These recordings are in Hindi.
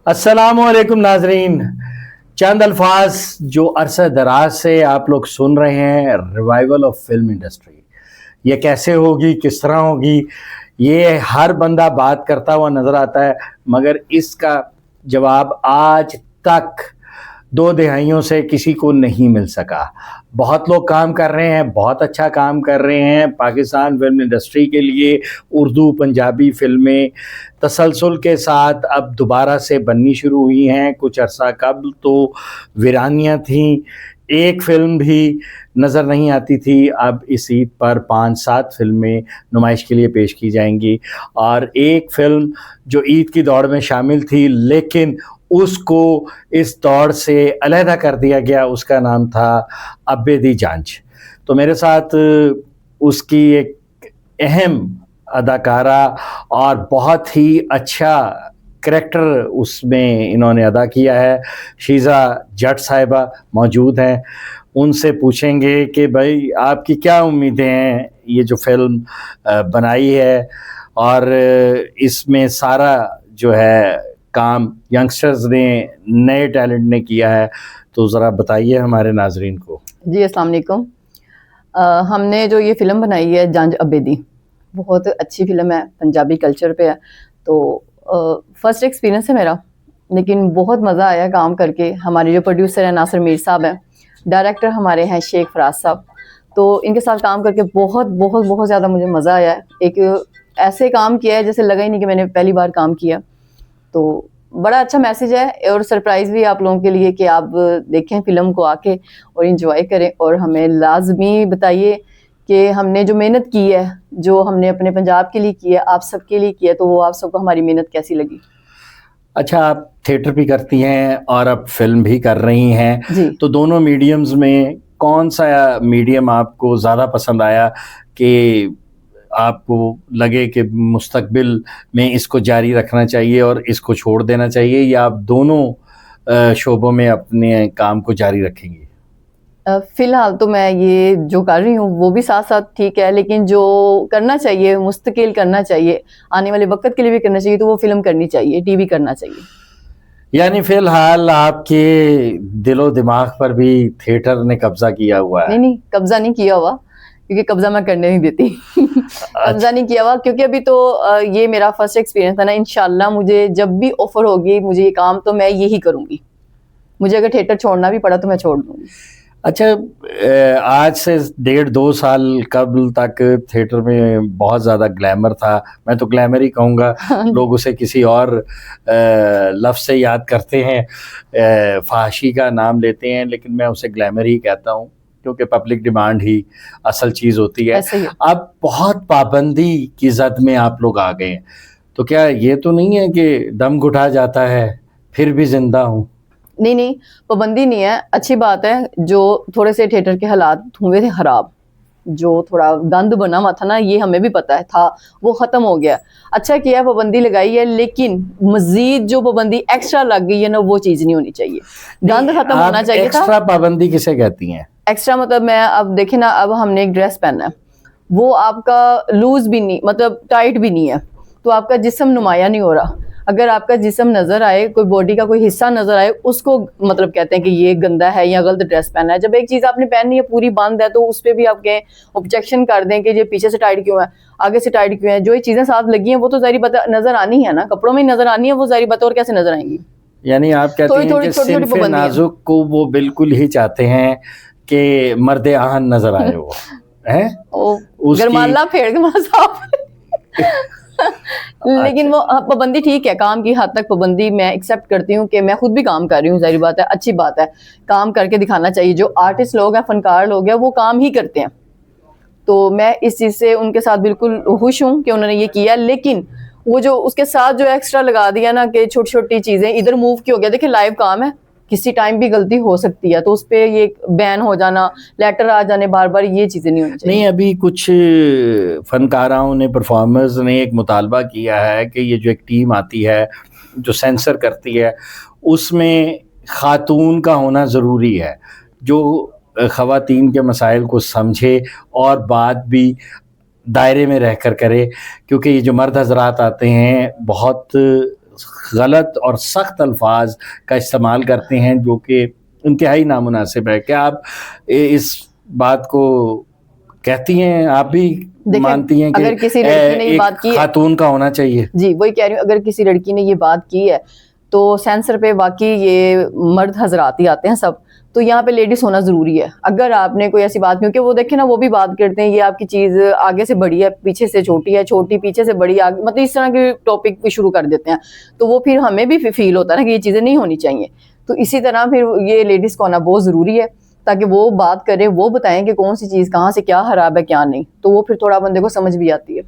अस्सलामुअलैकुम नाजरीन। चंद अल्फाज जो अरसा दराज से आप लोग सुन रहे हैं, रिवाइवल ऑफ फिल्म इंडस्ट्री, ये कैसे होगी, किस तरह होगी, ये हर बंदा बात करता हुआ नज़र आता है, मगर इसका जवाब आज तक 2 दहाइयों से किसी को नहीं मिल सका। बहुत लोग काम कर रहे हैं, बहुत अच्छा काम कर रहे हैं पाकिस्तान फिल्म इंडस्ट्री के लिए। उर्दू पंजाबी फ़िल्में तसलसल के साथ अब दोबारा से बननी शुरू हुई हैं। कुछ अरसा कबल तो वीरानियाँ थीं, एक फ़िल्म भी नज़र नहीं आती थी। अब इस ईद पर 5-7 फ़िल्में नुमाइश के लिए पेश की जाएंगी, और एक फ़िल्म जो ईद की दौड़ में शामिल थी लेकिन उसको इस दौड़ से अलहदा कर दिया गया, उसका नाम था अब्बे दी जांच। तो मेरे साथ उसकी एक अहम अदाकारा और बहुत ही अच्छा करैक्टर उसमें इन्होंने अदा किया है, शीज़ा जट साहिबा मौजूद हैं। उनसे पूछेंगे कि भाई आपकी क्या उम्मीदें हैं, ये जो फ़िल्म बनाई है और इसमें सारा जो है काम यंगस्टर्स ने, नए टैलेंट ने किया है, तो ज़रा बताइए हमारे नाजरीन को। जी अस्सलाम वालेकुम। हमने जो ये फ़िल्म बनाई है जांच अब्बेदी, बहुत अच्छी फ़िल्म है, पंजाबी कल्चर पे है। तो फर्स्ट एक्सपीरियंस है मेरा, लेकिन बहुत मज़ा आया काम करके। हमारे जो प्रोड्यूसर हैं नासिर मीर साहब हैं, डायरेक्टर हमारे हैं शेख फराज साहब, तो इनके साथ काम करके बहुत बहुत बहुत ज़्यादा मुझे मज़ा आया है। एक ऐसे काम किया है जैसे लगा ही नहीं कि मैंने पहली बार काम किया। तो बड़ा अच्छा मैसेज है और सरप्राइज़ भी आप लोगों के लिए कि आप देखें फ़िल्म को आके और इन्जॉय करें, और हमें लाजमी बताइए कि हमने जो मेहनत की है, जो हमने अपने पंजाब के लिए की है, आप सबके लिए की है, तो वो आप सबको हमारी मेहनत कैसी लगी। अच्छा, आप थिएटर भी करती हैं और अब फिल्म भी कर रही हैं, जी। तो दोनों मीडियम्स में कौन सा मीडियम आपको ज़्यादा पसंद आया कि आपको लगे कि मुस्तकबिल में इसको जारी रखना चाहिए और इसको छोड़ देना चाहिए, या आप दोनों शोबों में अपने काम को जारी रखेंगी? फ़िलहाल तो मैं ये जो कर रही हूँ वो भी साथ साथ ठीक है, लेकिन जो करना चाहिए मुस्तकिल करना चाहिए, आने वाले वक्त के लिए भी करना चाहिए, तो वो फ़िल्म करनी चाहिए, टीवी करना चाहिए। यानी फ़िलहाल आपके दिलो दिमाग पर भी थिएटर ने कब्ज़ा किया हुआ है? नहीं, कब्ज़ा नहीं किया हुआ, क्योंकि कब्ज़ा मैं करने नहीं देती। कब्ज़ा नहीं किया हुआ, क्योंकि अभी तो ये मेरा फर्स्ट एक्सपीरियंस है ना। इंशाल्लाह मुझे जब भी ऑफ़र होगी मुझे ये काम, तो मैं यही करूँगी। मुझे अगर थिएटर छोड़ना भी पड़ा तो मैं छोड़ दूँगी। अच्छा, आज से 1.5-2 साल कबल तक थिएटर में बहुत ज़्यादा ग्लैमर था। मैं तो ग्लैमर ही कहूँगा, लोग उसे किसी और लफ्ज़ से याद करते हैं, फ़हाशी का नाम लेते हैं, लेकिन मैं उसे ग्लैमर ही कहता हूँ, क्योंकि पब्लिक डिमांड ही असल चीज़ होती है। ऐसे ही। अब बहुत पाबंदी की ज़द में आप लोग आ गए हैं, तो क्या ये तो नहीं है कि दम घुटा जाता है फिर भी ज़िंदा हूँ? नहीं, पाबंदी नहीं है, अच्छी बात है। जो थोड़े से थिएटर के हालात हुए थे ख़राब, जो थोड़ा गंद बना हुआ था ना, ये हमें भी पता है था, वो ख़त्म हो गया। अच्छा किया पाबंदी लगाई है, लेकिन मज़ीद जो पाबंदी एक्स्ट्रा लग गई है ना, वो चीज़ नहीं होनी चाहिए। गंद ख़त्म होना चाहिए था। एक्स्ट्रा पाबंदी किसे कहती हैं? एक्स्ट्रा मतलब मैं अब देखें ना, अब हमने एक ड्रेस पहना है, वो आपका लूज़ भी नहीं, मतलब टाइट भी नहीं है, तो आपका जिस्म नुमाया नहीं हो रहा। अगर आपका जिस्म नज़र आए, कोई बॉडी का कोई हिस्सा नज़र आए, उसको मतलब कहते हैं कि ये गंदा है या गलत ड्रेस पहना है। जब एक चीज़ आपने पहनी है पूरी बंद है, तो उस पर भी आप कहें, ऑब्जेक्शन कर दें कि ये पीछे से टाइट क्यों है, आगे से टाइट क्यों है। जो ये चीज़ें साथ लगी हैं वो तो ज़ाहिर बात नज़र आनी है ना, कपड़ों में नज़र आनी है, वो ज़ाहिर बात और कैसे नज़र आएंगी। यानी आप कहते हैं कि सिन्फ़े नाज़ुक को वो बिल्कुल ही चाहते हैं कि मर्दे आहन नज़र आए वो, हैं? गरमाला फेड़ के मारा साफ। लेकिन वो पाबंदी ठीक है, काम की हद तक पाबंदी मैं एक्सेप्ट करती हूँ कि मैं खुद भी काम कर रही हूँ, जाहिर बात है, अच्छी बात है, काम करके दिखाना चाहिए। जो आर्टिस्ट लोग हैं, फनकार लोग हैं, वो काम ही करते हैं, तो मैं इस चीज़ से उनके साथ बिल्कुल खुश हूँ कि उन्होंने ये किया। लेकिन वो जो उसके साथ जो एक्स्ट्रा लगा दिया ना कि छोटी छोटी चीज़ें इधर मूव की हो गया, देखिए लाइव काम है, किसी टाइम भी गलती हो सकती है, तो उस पर ये बैन हो जाना, लेटर आ जाने बार बार, ये चीज़ें नहीं होनी चाहिए। नहीं, अभी कुछ फनकाराओं ने, परफॉर्मर्स ने एक मुतालबा किया है कि ये जो एक टीम आती है जो सेंसर करती है, उसमें खातून का होना ज़रूरी है, जो ख़वातीन के मसाइल को समझे और बात भी दायरे में रहकर करे, क्योंकि ये जो मर्द हज़रात आते हैं बहुत गलत और सख्त अल्फाज का इस्तेमाल करते हैं जो कि इंतहाई नामुनासिब है। क्या आप इस बात को कहती हैं, आप भी देखिए, मानती हैं कि अगर किसी लड़की ने ये एक बात की है, खातून का होना चाहिए? जी वही कह रही हूँ, अगर किसी लड़की ने ये बात की है तो सेंसर पे वाकई ये मर्द हजरात ही आते हैं सब, तो यहाँ पे लेडीज होना जरूरी है। अगर आपने कोई ऐसी बात, क्योंकि वो देखे ना वो भी बात करते हैं ये आपकी चीज आगे से बड़ी है, पीछे से छोटी है, छोटी पीछे से बड़ी, आगे, मतलब इस तरह के टॉपिक भी शुरू कर देते हैं, तो वो फिर हमें भी फील होता है ना कि ये चीजें नहीं होनी चाहिए। तो इसी तरह फिर ये लेडीज को आना बहुत जरूरी है, ताकि वो बात करें, वो बताएं कि कौन सी चीज कहाँ से क्या खराब है क्या नहीं, तो वो फिर थोड़ा बंदे को समझ भी आती है।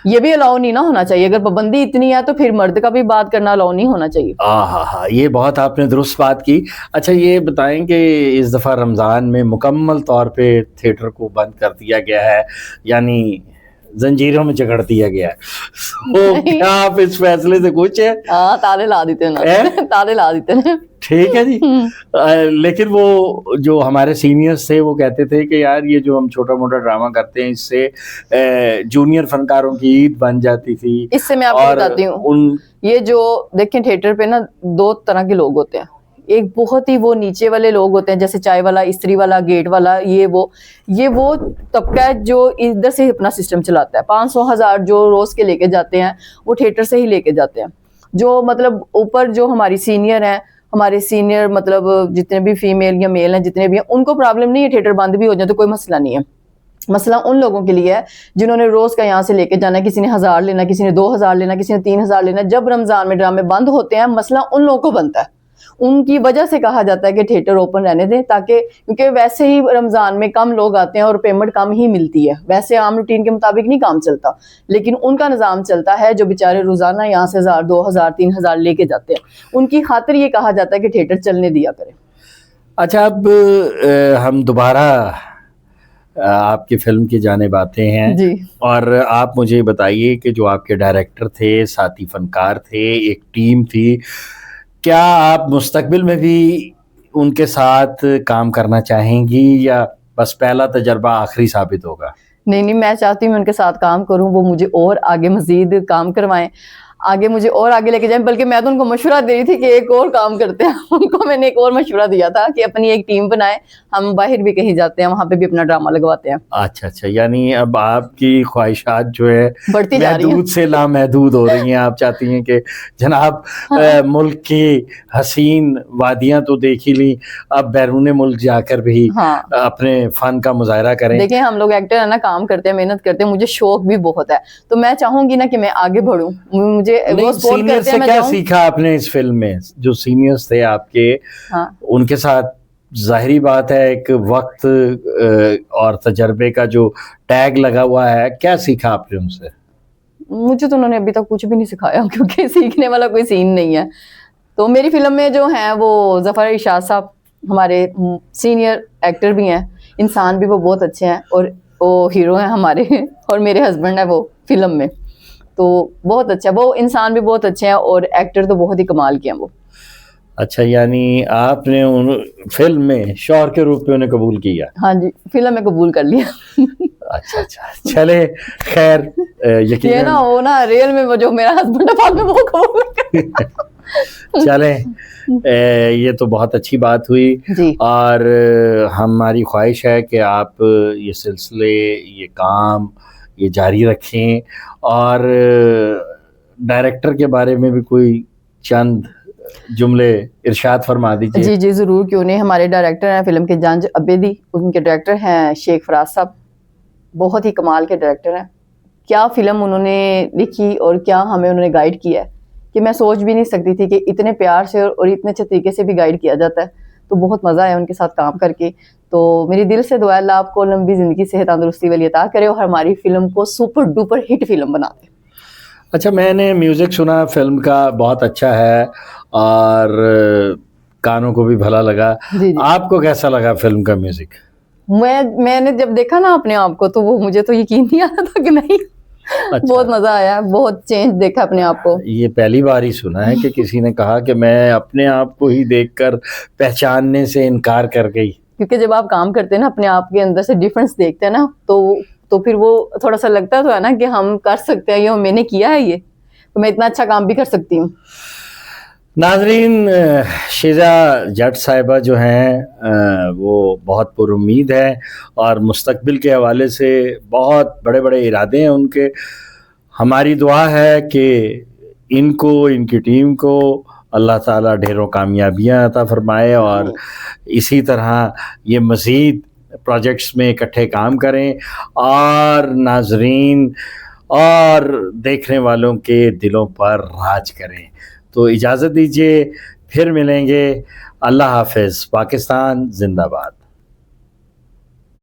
ये भी अलाउ नहीं ना होना चाहिए, अगर पाबंदी इतनी है तो फिर मर्द का भी बात करना अलाउ नहीं होना चाहिए। हाँ, ये बहुत आपने दुरुस्त बात की। अच्छा, ये बताएं कि इस दफ़ा रमज़ान में मुकम्मल तौर पे थिएटर को बंद कर दिया गया है, यानी जंजीरों में जकड़ दिया गया है, तो क्या आप इस फैसले से खुश हैं? हाँ, ताले ला देते ना ताले ला देते ना। ठीक है जी। लेकिन वो जो हमारे सीनियर्स थे वो कहते थे कि यार ये जो हम छोटा मोटा ड्रामा करते हैं इससे जूनियर फनकारों की ईद बन जाती थी। इससे मैं आपको बताती हूँ, ये जो देखें थिएटर पे ना दो तरह के लोग होते हैं। एक बहुत ही वो नीचे वाले लोग होते हैं, जैसे चाय वाला, इस्त्री वाला, गेट वाला, ये वो तबका है जो इधर से अपना सिस्टम चलाता है। 500,000 जो रोज के लेके जाते हैं वो थिएटर से ही लेके जाते हैं। जो मतलब ऊपर जो हमारी सीनियर हैं, हमारे सीनियर मतलब जितने भी फीमेल या मेल हैं जितने भी हैं, उनको प्रॉब्लम नहीं है, थिएटर बंद भी हो जाए तो कोई मसला नहीं है। मसला उन लोगों के लिए है जिन्होंने रोज का यहाँ से लेके जाना है, किसी ने 1000 लेना, किसी ने 2000 लेना, किसी ने 3000 लेना। जब रमजान में ड्रामे बंद होते हैं मसला उन लोगों को बनता है, उनकी वजह से कहा जाता है कि थिएटर ओपन रहने दें, ताकि क्योंकि वैसे ही रमजान में कम लोग आते हैं और पेमेंट कम ही मिलती है, वैसे आम रूटीन के मुताबिक नहीं काम चलता, लेकिन उनका निज़ाम चलता है जो बेचारे रोजाना यहाँ से 1000, 2000, 3000 लेके जाते हैं, उनकी खातिर ये कहा जाता है कि थिएटर चलने दिया करें। अच्छा, अब हम दोबारा आपकी फिल्म की जानिब आते हैं जी। और आप मुझे बताइए कि जो आपके डायरेक्टर थे, साथी फनकार थे, एक टीम थी, क्या आप मुस्तकबिल में भी उनके साथ काम करना चाहेंगी या बस पहला तजर्बा आखिरी साबित होगा? नहीं, मैं चाहती हूँ मैं उनके साथ काम करूँ, वो मुझे और आगे मजीद काम करवाएं, आगे मुझे और आगे लेके जाएं। बल्कि मैं तो उनको मशवरा दे रही थी कि एक और काम करते हैं। उनको मैंने एक और मशवरा दिया था कि अपनी एक टीम बनाए, हम बाहर भी कहीं जाते हैं, वहां पे भी अपना ड्रामा लगवाते हैं। अच्छा, यानी अब आपकी ख्वाहिशात जो है बढ़ती जा रही हैं, महदूद से लामहदूद हो रही हैं। आप चाहती हैं कि जनाब मुल्क की हसीन वादियां तो देख ही ली, अब बैरून मुल्क जाकर भी अपने फन का मुजाहरा करें। देखिए, हम लोग एक्टर है ना, काम करते हैं, मेहनत करते हैं, मुझे शौक भी बहुत है, तो मैं चाहूंगी ना कि मैं आगे बढ़ूं। मुझे वो सपोर्ट करते हैं। क्या सीखा आपने इस फिल्म में? जो सीनियर्स थे आपके, उनके साथ जाहिरी बात है एक वक्त और तजर्बे का जो टैग लगा हुआ है, क्या सीखा आपने उनसे? मुझे तो उन्होंने अभी तक कुछ भी नहीं सिखाया, क्योंकि सीखने वाला कोई सीन नहीं है। तो मेरी फिल्म में जो हैं वो ज़फ़र इरशाद साहब हमारे सीनियर एक्टर भी हैं, इंसान भी वो बहुत अच्छे हैं, और वो हीरो हैं हमारे और मेरे हस्बैंड है वो फिल्म में, तो बहुत अच्छा, वो इंसान भी बहुत अच्छे हैं और एक्टर तो बहुत ही कमाल के हैं वो। अच्छा, यानी आपने उन फिल्म में शौहर के रूप में उन्हें कबूल किया? हाँ जी, फिल्म में कबूल कर लिया। अच्छा, चले खैर, यकीनन ये ना हो ना रियल में वो जो मेरा हस्बैंड है बाद में वो कबूल चले, ये तो बहुत अच्छी बात हुई जी। और हमारी ख्वाहिश है कि आप ये सिलसिले, ये काम ये जारी रखें। और डायरेक्टर के बारे में भी कोई चंद जुमले इरशाद फरमा दीजिए। जी जी ज़रूर, क्यों नहीं। हमारे डायरेक्टर हैं फिल्म के जंज अबेदी, उनके डायरेक्टर हैं शेख फराज साहब, बहुत ही कमाल के डायरेक्टर हैं। क्या फिल्म उन्होंने लिखी और क्या हमें उन्होंने गाइड किया है कि मैं सोच भी नहीं सकती थी कि इतने प्यार से और इतने अच्छे तरीके से भी गाइड किया जाता है। तो बहुत मज़ा आया उनके साथ काम करके। तो मेरी दिल से दुआ है अल्लाह आपको लंबी ज़िंदगी, सेहत, तंदुरुस्ती वाली अता करे और हमारी फिल्म को सुपर डुपर हिट फिल्म बना दे। अच्छा, मैंने म्यूज़िक सुना फिल्म का, बहुत अच्छा है और कानों को भी भला लगा। जी। आपको कैसा लगा फिल्म का म्यूज़िक? मैंने जब देखा ना अपने आप को, तो वो मुझे तो यकीन नहीं आ रहा था कि नहीं। अच्छा। बहुत मजा आया, बहुत चेंज देखा अपने आप को। ये पहली बार ही सुना है कि किसी ने कहा कि मैं अपने आप को ही देखकर पहचानने से इनकार कर गई। क्योंकि जब आप काम करते हैं ना, अपने आप के अंदर से डिफरेंस देखते हैं ना, तो फिर वो थोड़ा सा लगता तो है ना कि हम कर सकते हैं, ये मैंने किया है ये। तो मैं इतना अच्छा काम भी कर सकती हूँ। नाजरीन, शीजा जट साहिबा जो हैं वो बहुत पुरुम्मीद है और मुस्तकबिल के हवाले से बहुत बड़े बड़े इरादे हैं उनके। हमारी दुआ है कि इनको, इनकी टीम को अल्लाह ताला ढेरों कामयाबियां अता फरमाए और इसी तरह ये मज़ीद प्रोजेक्ट्स में इकट्ठे काम करें और नाजरीन और देखने वालों के दिलों पर राज करें। तो इजाज़त दीजिए, फिर मिलेंगे। अल्लाह हाफ़िज़। पाकिस्तान जिंदाबाद।